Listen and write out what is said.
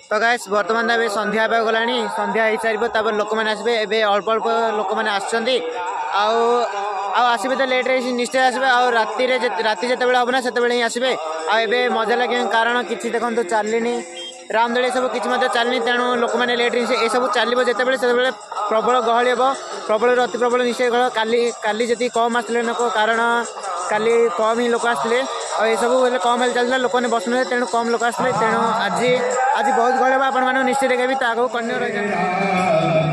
तो गाइस बर्तमान ए संध्या गला संध्या हो सार लोक मैंने आसबे ए अल्प अल्प लोक मैंने आसबे तो लेट निश्चय आसबे राति जिते हम ना से ही आसबे आबे मजा लगे कारण किसी देखो चलनी रामदोली सब किसी चलनी तेणु लोक मैंने लेट ये सब चलो जिते प्रबल गहली हम प्रबल अति प्रबल निश्चय गहल काली जी कम आसते लोक कारण काली कम ही लोक आसते और ये सब कम चलता लोक मैंने बसुन तेणु कम लोक आसते तेणु आज बहुत गहल आप निश्चय देखेबी तो आगे कन्या रही